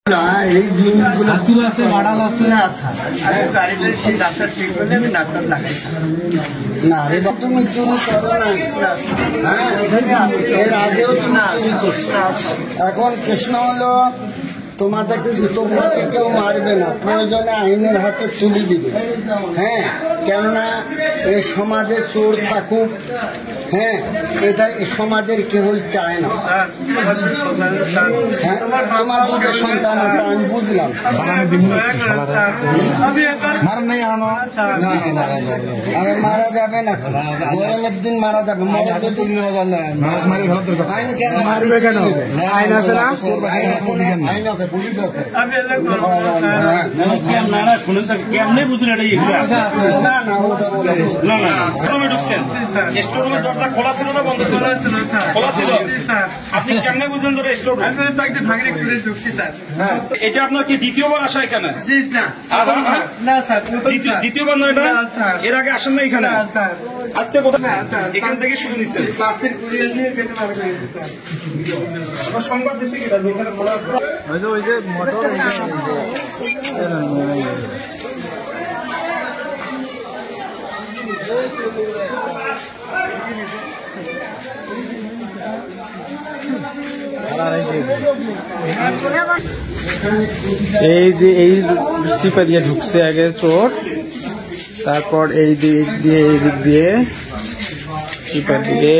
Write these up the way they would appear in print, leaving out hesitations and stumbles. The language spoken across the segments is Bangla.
এই জিনিসগুলো আতুর আছে, বাড়াল আছে। না স্যার, আমি গাড়িতে ডাক্তার ঠিক করলে আমি ডাক্তার লাগাই না রে, তুমি চুরি করো না। এর আগেও তুমি চুরি করছো। এখন কৃষ্ণ হলো তোমাদেরকে কেউ মারবে না, প্রয়োজনে আইনের হাতে তুলে দিবে। হ্যাঁ, কেননা এই সমাজে চোর থাকুক, হ্যাঁ, এটা এই সমাজের কেউই চায় না। হ্যাঁ, আমার দুটো সন্তান আছে, আমি বুঝলাম। আরে মারা যাবে না, গরমের দিন মারা যাবে। মরে যদি আইন কেন মারবে, কেন আইন আছে না? আইন আছে, পুলিশ আছে। কেমনে বুঝলেন না না, ওটা বলে ঢুকছেন? স্টোররুমের দরজা খোলা ছিল না বন্ধ ছিল? খোলা ছিল। আপনি কেমনে বুঝলেন ধরে স্টোর? এটা আপনার কি দ্বিতীয়বার আসা এখানে? দ্বিতীয়বার নয় না? এর আগে আসেন না এখানে? আজকে এখান থেকে শুরু নিচ্ছেন? সংবাদ দিচ্ছে কি এখানে খোলা আছে? ওই যে মোটর এই যে এই চিপা দিয়ে ঢুকছে আগে চোর, তারপর এই দিক দিয়ে এই দিক দিয়ে চিপা দিয়ে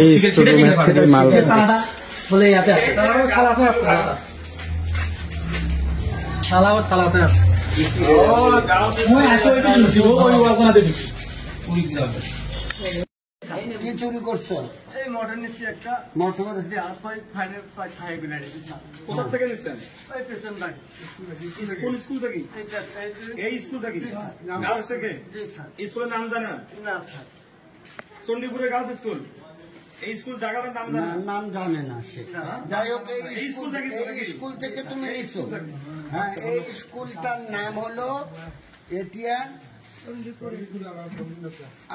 এই স্টোররুমের থেকে মাল সালাতে আছে। কি চুরি করছো? মোটর নিচ্ছি একটা। মোটর কোথা থেকে নিচ্ছেন? পেছন বাড়ি। কোন স্কুল থেকে? এই স্কুল থেকে? গার্লস থেকে? স্কুলের নাম জানেন? না স্যার। চণ্ডীপুরে গার্লস স্কুল। এই স্কুল জায়গাটার নাম জানেন? নাম জানে না সে। যাই হোক, এই স্কুল থেকে তুমি নিছো। হ্যাঁ, এই স্কুলটার নাম হলো এটিএন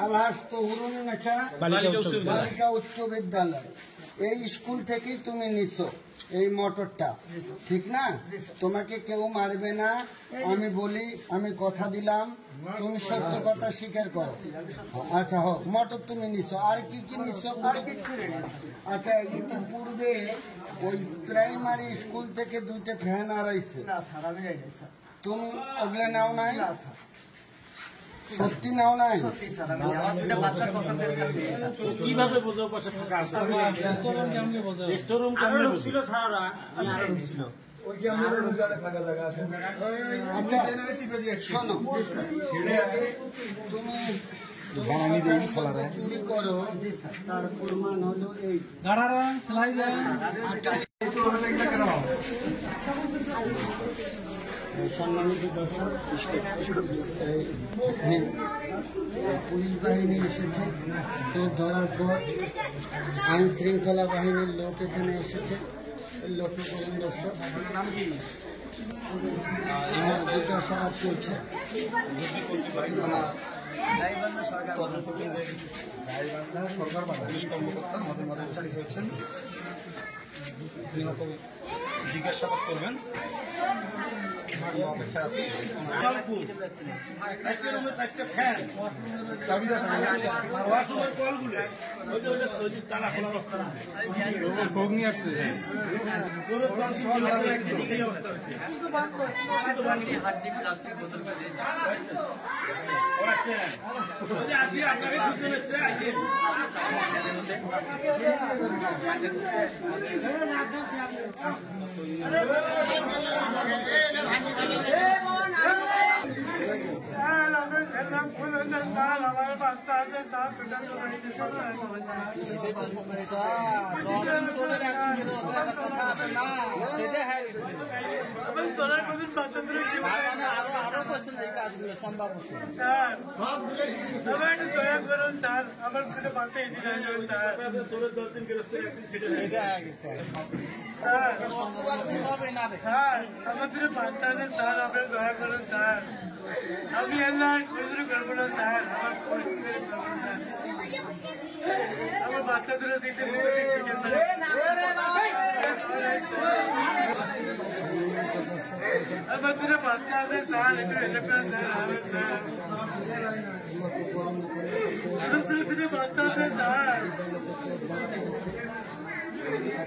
আলহাজ তহুরুন্নেছা বালিকা উচ্চ বিদ্যালয়। এই স্কুল থেকেই তুমি নিছো এই মোটরটা, ঠিক না? তোমাকে কেউ মারবে না, আমি বলি, আমি কথা দিলাম, তুমি সত্য কথা স্বীকার করো। আচ্ছা হোক, মোটর তুমি নিছো, আর কি কি নিছো? আচ্ছা, ইতিপূর্বে ওই প্রাইমারি স্কুল থেকে 2টা ফ্যান আড়াইছে, তুমি ওগুলা নাও নাই? সত্যি নাও নাই? কিভাবে বুঝো? আচ্ছা শোনো, তুমি চুরি করো, তার প্রমাণ হলো এই। সম্মানিত দর্শক, হ্যাঁ, পুলিশ বাহিনী এসেছে চোর ধরার পর, আইন শৃঙ্খলা বাহিনীর লোক এখানে এসেছে। লক্ষ্য করুন দর্শক, আমার জিজ্ঞাসাবাদ চলছে। সরকার বা পুলিশ কর্মকর্তা আমাদের মাঝে উপস্থিত হয়েছেন, জিজ্ঞাসাবাদ করবেন। हमारे पास 4 से 7 সোলার প্রতি বাচ্চাদের আরো কোশ্চেন এই কাজগুলো সম্ভব হচ্ছে স্যার। সব একটু দয়া করুন স্যার, আমার ছেলে বাচ্চা এদিন হয়ে যাবে স্যার। সোলার 10 দিন গেলে সেটা হয়ে গেছে স্যার। স্যার আমাদের বাচ্চা আছে স্যার, আপনারা দয়া করুন স্যার। আমি এলাকা করবো না স্যার, আমার পরিস্থিতি বাচ্চাদের দিকে স্যার আমার দুটো বাচ্চা আছে স্যার একটু হেল্প করেন স্যার দুটো বাচ্চা আছে স্যার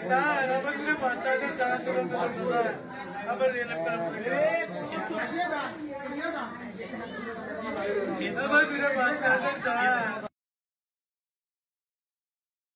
স্যার আমার দুটো বাচ্চা আছে স্যার চলো চলো চলো আবার হেল্প করেন আমার দুটো বাচ্চা আছে